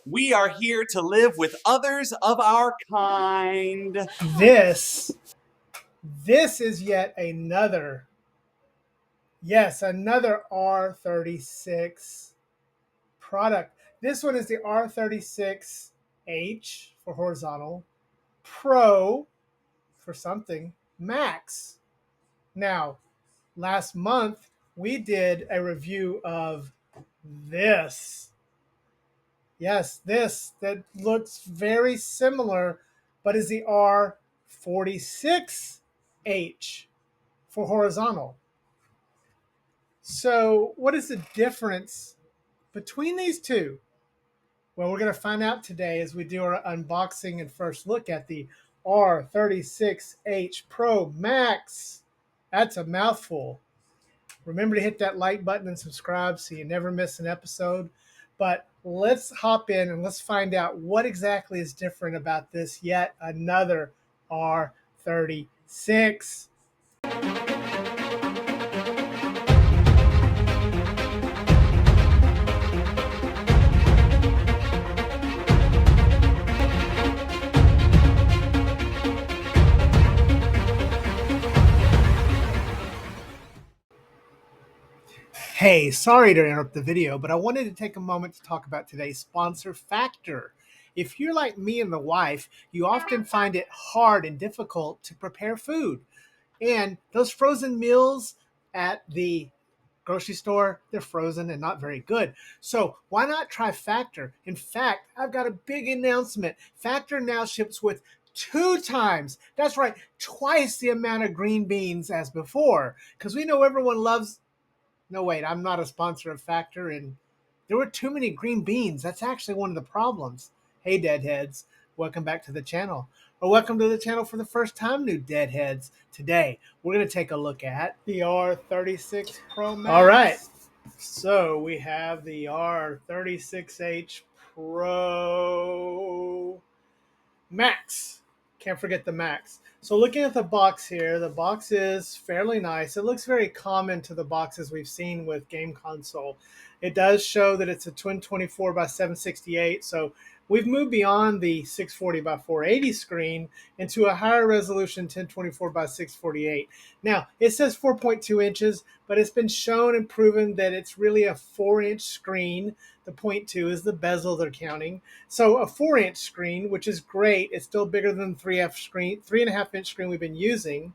We are here to live with others of our kind. This is yet another, yes, another R36 product. This one is the R36H for horizontal, Pro for something, Max. Now, last month we did a review of this. Yes, this that looks very similar, but is the R46H for horizontal. So, what is the difference between these two? Well, we're going to find out today as we do our unboxing and first look at the R36H Pro Max. That's a mouthful. Remember to hit that like button and subscribe so you never miss an episode. But let's hop in and let's find out what exactly is different about this yet another R36. Hey, sorry to interrupt the video, but I wanted to take a moment to talk about today's sponsor, Factor. If you're like me and the wife, you often find it hard and difficult to prepare food. And those frozen meals at the grocery store, they're frozen and not very good. So why not try Factor? In fact, I've got a big announcement. Factor now ships with 2 times, that's right, twice the amount of green beans as before. Because we know everyone loves, no, wait, I'm not a sponsor of Factor, and there were too many green beans. That's actually one of the problems. Hey, deadheads, welcome back to the channel. Or welcome to the channel for the first time, new deadheads. Today, we're going to take a look at the R36 Pro Max. All right, so we have the R36H Pro Max. Can't forget the Max. So looking at the box here, the box is fairly nice. It looks very common to the boxes we've seen with game console. It does show that it's a twin 24 by 768. So we've moved beyond the 640 by 480 screen into a higher resolution 1024 by 648. Now, it says 4.2 inches, but it's been shown and proven that it's really a 4-inch screen. The 0.2 is the bezel they're counting. So a 4-inch screen, which is great. It's still bigger than the 3.5-inch screen we've been using.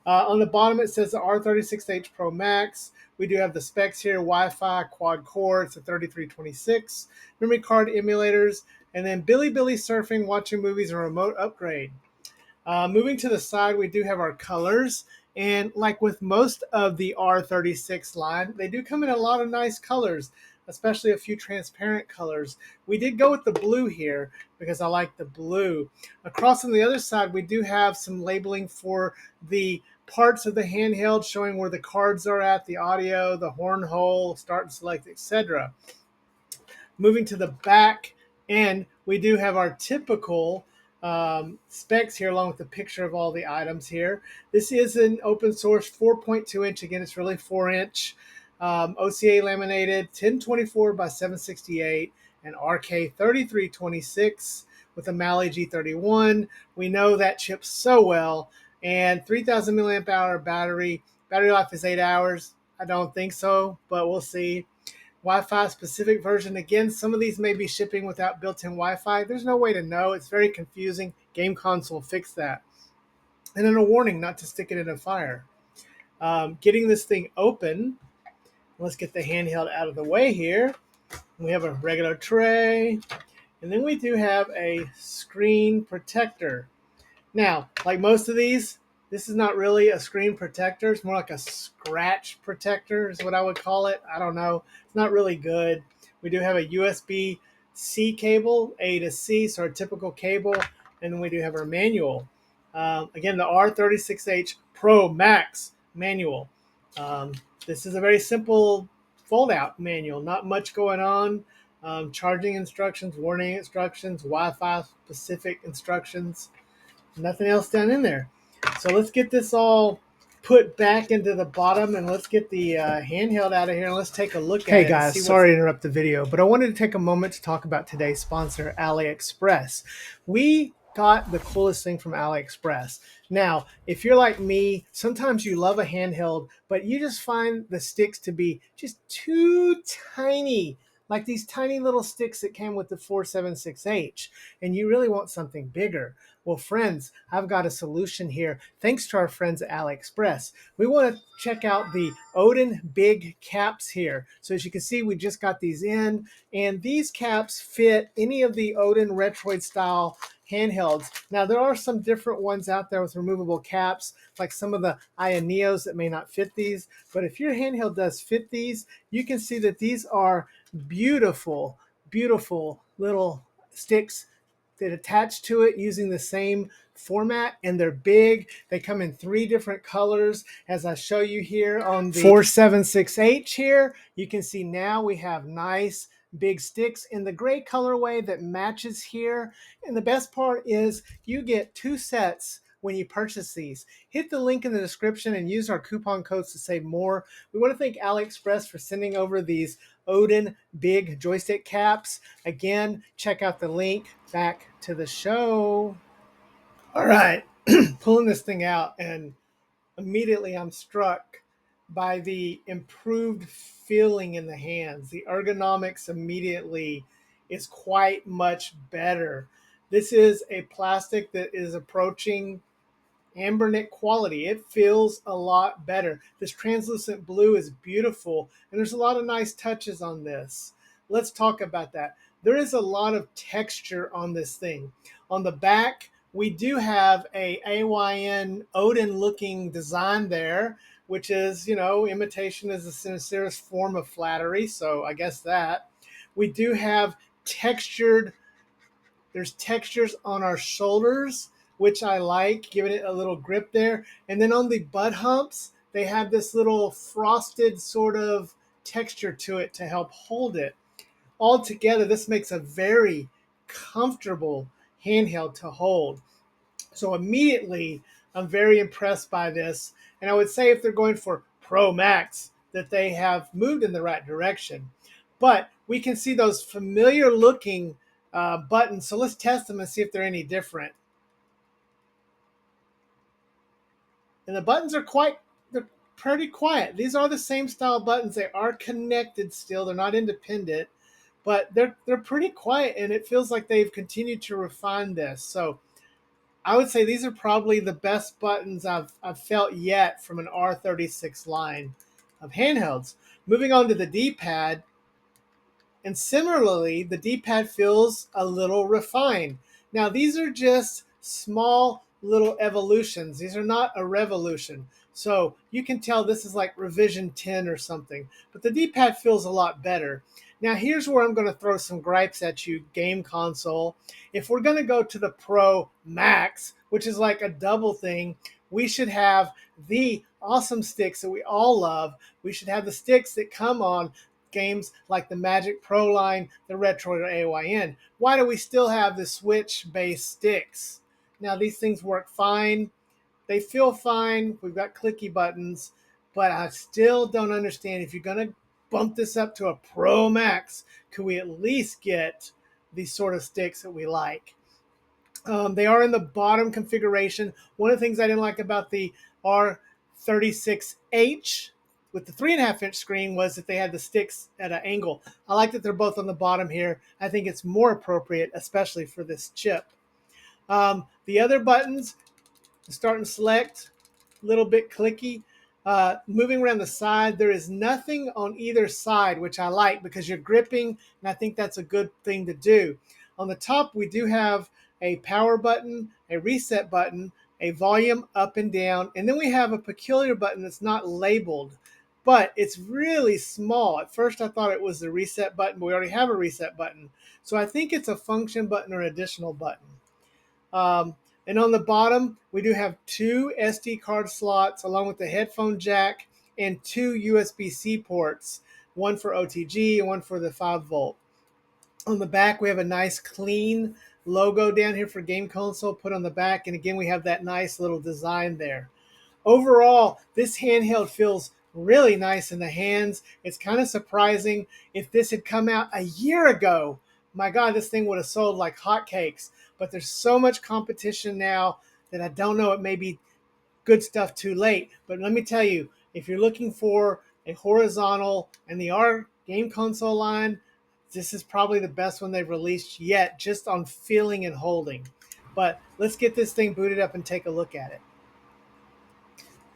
On the bottom, it says the R36H Pro Max. We do have the specs here, Wi-Fi, quad core, it's a 3326, memory card emulators, and then Bilibili surfing, watching movies, and remote upgrade. Moving to the side, we do have our colors. And like with most of the R36 line, they do come in a lot of nice colors, especially a few transparent colors. We did go with the blue here because I like the blue. Across on the other side, we do have some labeling for the parts of the handheld showing where the cards are at, the audio, the horn hole, start and select, etc. Moving to the back end, we do have our typical specs here along with the picture of all the items here. This is an open source 4.2 inch. Again, it's really 4-inch. OCA laminated 1024 by 768 and RK3326 with a Mali G31. We know that chip so well. And 3000 milliamp hour battery. Battery life is 8 hours. I don't think so, but we'll see. Wi-Fi specific version. Again, some of these may be shipping without built-in Wi-Fi. There's no way to know. It's very confusing. Game console fixed that. And then a warning not to stick it in a fire. Getting this thing open. Let's get the handheld out of the way here. We have a regular tray. And then we do have a screen protector. Now, like most of these, this is not really a screen protector. It's more like a scratch protector is what I would call it. I don't know. It's not really good. We do have a USB-C cable, A to C, so our typical cable. And then we do have our manual. Again, the R36H Pro Max manual. This is a very simple fold-out manual. Not much going on. Charging instructions, warning instructions, Wi-Fi specific instructions. Nothing else down in there. So let's get this all put back into the bottom, and let's get the handheld out of here and let's take a look at it. Hey guys, sorry to interrupt the video, but I wanted to take a moment to talk about today's sponsor, AliExpress. We got the coolest thing from AliExpress. Now, if you're like me, sometimes you love a handheld, but you just find the sticks to be just too tiny, like these tiny little sticks that came with the 476H, and you really want something bigger. Well, friends, I've got a solution here. Thanks to our friends at AliExpress. We want to check out the Odin Big Caps here. So as you can see, we just got these in, and these caps fit any of the Odin Retroid style handhelds. Now, there are some different ones out there with removable caps, like some of the Ioneos that may not fit these. But if your handheld does fit these, you can see that these are beautiful, beautiful little sticks that attach to it using the same format, and they're big. They come in 3 different colors, as I show you here on the 476H here. You can see now we have nice big sticks in the gray colorway that matches here. And the best part is you get 2 sets when you purchase these. Hit the link in the description and use our coupon codes to save more. We want to thank AliExpress for sending over these Odin Big Joystick Caps. Again, check out the link. Back to the show. All right, pulling this thing out, and immediately I'm struck by the improved feeling in the hands. The ergonomics immediately is quite much better. This is a plastic that is approaching Ambernick quality. It feels a lot better. This translucent blue is beautiful, and there's a lot of nice touches on this. Let's talk about that. There is a lot of texture on this thing. On the back, we do have a AYN Odin looking design there, which is, you know, imitation is the sincerest form of flattery, so I guess that. We do have there's textures on our shoulders, which I like, giving it a little grip there. And then on the butt humps, they have this little frosted sort of texture to it to help hold it. Altogether, this makes a very comfortable handheld to hold. So immediately, I'm very impressed by this. And I would say if they're going for Pro Max, that they have moved in the right direction. But we can see those familiar looking buttons. So let's test them and see if they're any different. And the buttons are they're pretty quiet. These are the same style buttons. They are connected still. They're not independent, but they're pretty quiet, and it feels like they've continued to refine this. So I would say these are probably the best buttons I've felt yet from an R36 line of handhelds. Moving on to the D-pad, and similarly, the D-pad feels a little refined. Now, these are just small little evolutions. These are not a revolution. So you can tell this is like revision 10 or something. But the D-pad feels a lot better. Now, here's where I'm going to throw some gripes at you, game console. If we're going to go to the Pro Max, which is like a double thing, we should have the awesome sticks that we all love. We should have the sticks that come on games like the Magic Pro line, the Retroid, or AYN. Why do we still have the Switch-based sticks? Now, these things work fine. They feel fine. We've got clicky buttons, but I still don't understand if you're going to bump this up to a Pro Max, could we at least get these sort of sticks that we like? They are in the bottom configuration. One of the things I didn't like about the R36H with the 3.5-inch screen was that they had the sticks at an angle. I like that they're both on the bottom here. I think it's more appropriate, especially for this chip. The other buttons, start and select, a little bit clicky. Moving around the side, there is nothing on either side, which I like because you're gripping, and I think that's a good thing to do. On the top, we do have a power button, a reset button, a volume up and down, and then we have a peculiar button that's not labeled, but it's really small. At first, I thought it was the reset button, but we already have a reset button. So I think it's a function button or additional button. And on the bottom, we do have 2 SD card slots along with the headphone jack and 2 USB-C ports, one for OTG and one for the 5-volt. On the back, we have a nice clean logo down here for game console put on the back. And again, we have that nice little design there. Overall, this handheld feels really nice in the hands. It's kind of surprising. If this had come out a year ago, my God, this thing would have sold like hotcakes. But there's so much competition now that I don't know, it may be good stuff too late. But let me tell you, if you're looking for a horizontal and the R game console line, this is probably the best one they've released yet, just on feeling and holding. But let's get this thing booted up and take a look at it.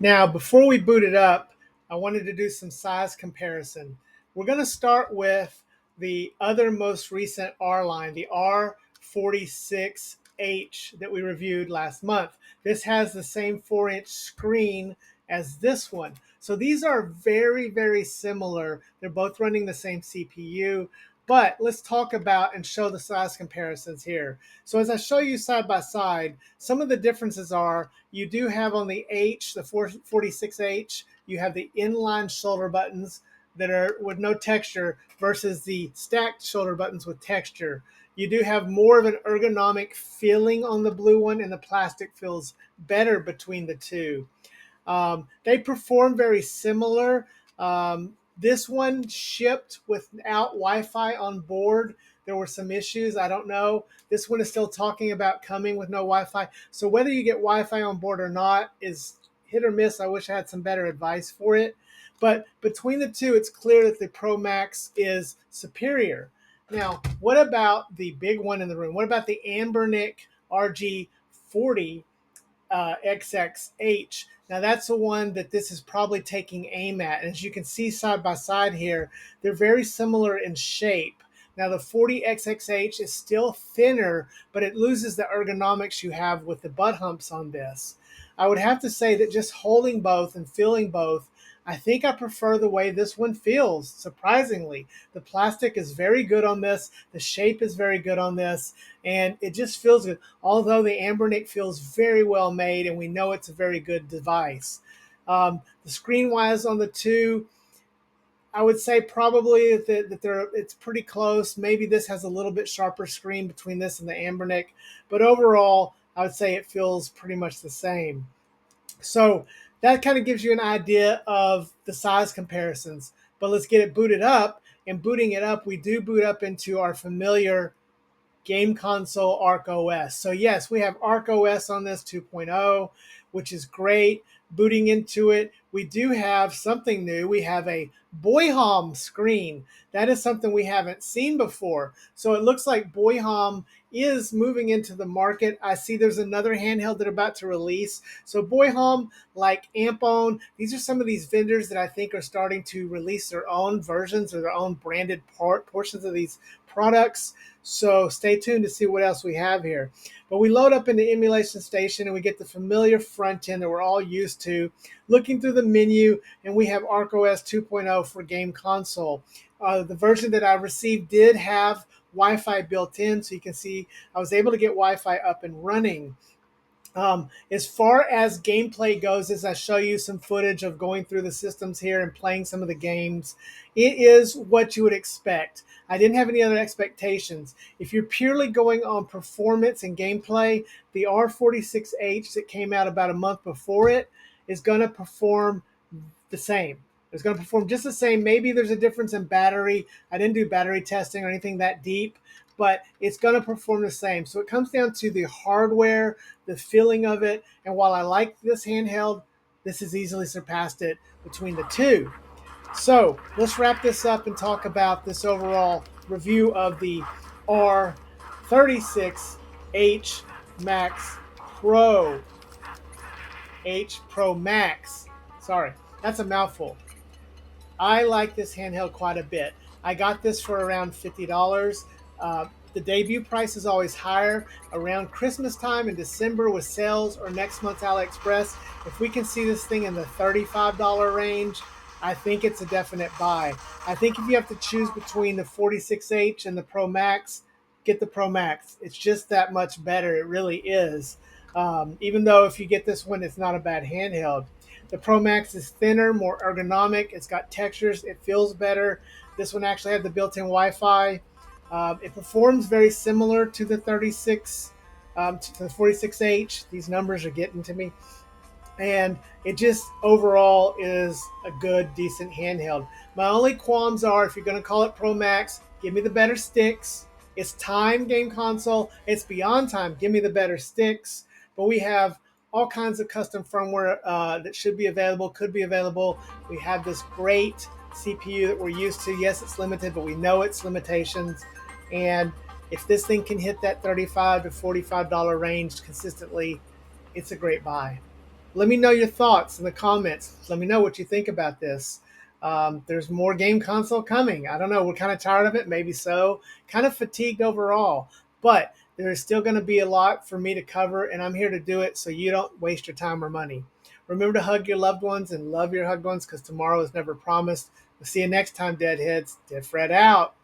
Now, before we boot it up, I wanted to do some size comparison. We're going to start with the other most recent R line, the R36H that we reviewed last month. This has the same 4-inch screen as this one. So these are very, very similar. They're both running the same CPU. But let's talk about and show the size comparisons here. So as I show you side by side, some of the differences are you do have on the H, the 46H, you have the inline shoulder buttons that are with no texture versus the stacked shoulder buttons with texture. You do have more of an ergonomic feeling on the blue one, and the plastic feels better between the two. They perform very similar. This one shipped without Wi-Fi on board. There were some issues. I don't know. This one is still talking about coming with no Wi-Fi. So whether you get Wi-Fi on board or not is hit or miss. I wish I had some better advice for it. But between the two, it's clear that the Pro Max is superior. Now, what about the big one in the room? What about the Anbernic RG40 XXH? Now that's the one that this is probably taking aim at. And as you can see side by side here, they're very similar in shape. Now the 40XXH is still thinner, but it loses the ergonomics you have with the butt humps on this. I would have to say that just holding both and feeling both, I think I prefer the way this one feels, surprisingly. The plastic is very good on this. The shape is very good on this. And it just feels good. Although the Anbernic feels very well made, and we know it's a very good device. The screen-wise on the two, I would say probably that it's pretty close. Maybe this has a little bit sharper screen between this and the Anbernic. But overall, I would say it feels pretty much the same. So that kind of gives you an idea of the size comparisons. But let's get it booted up. And booting it up, we do boot up into our familiar game console Arc OS. So yes, we have Arc OS on this 2.0, which is great. Booting into it, we do have something new. We have a Boyhom screen. That is something we haven't seen before. So it looks like Boyhom is moving into the market. I see there's another handheld that are about to release. So Boyhom, like Ampone, these are some of these vendors that I think are starting to release their own versions or their own branded portions of these products. So stay tuned to see what else we have here. But we load up in the emulation station and we get the familiar front end that we're all used to. Looking through the menu, and we have ArcOS 2.0 for game console. The version that I received did have Wi-Fi built in, so you can see I was able to get Wi-Fi up and running. As far as gameplay goes, as I show you some footage of going through the systems here and playing some of the games, it is what you would expect. I didn't have any other expectations. If you're purely going on performance and gameplay, the R46H that came out about a month before it is going to perform the same. It's going to perform just the same. Maybe there's a difference in battery. I didn't do battery testing or anything that deep, but it's going to perform the same. So it comes down to the hardware, the feeling of it. And while I like this handheld, this has easily surpassed it between the two. So let's wrap this up and talk about this overall review of the R36H Max Pro H Pro Max. Sorry, that's a mouthful. I like this handheld quite a bit. I got this for around $50. The debut price is always higher. Around Christmas time in December with sales or next month's AliExpress, if we can see this thing in the $35 range, I think it's a definite buy. I think if you have to choose between the 46H and the Pro Max, get the Pro Max. It's just that much better. It really is. Even though if you get this one, it's not a bad handheld. The Pro Max is thinner, more ergonomic. It's got textures. It feels better. This one actually had the built-in Wi-Fi. It performs very similar to the 46, to the 46H. These numbers are getting to me. and it just overall is a good, decent handheld. My only qualms are, if you're going to call it Pro Max, give me the better sticks. It's time game console. It's beyond time. Give me the better sticks. But we have all kinds of custom firmware that should be available, could be available. We have this great CPU that we're used to. Yes, it's limited, but we know its limitations. And if this thing can hit that $35 to $45 range consistently, it's a great buy. Let me know your thoughts in the comments. Let me know what you think about this. There's more game console coming. I don't know. We're kind of tired of it. Maybe so. Kind of fatigued overall. But there is still going to be a lot for me to cover, and I'm here to do it so you don't waste your time or money. Remember to hug your loved ones and love your hugged ones, because tomorrow is never promised. We'll see you next time, Deadheads. Dead Fred out.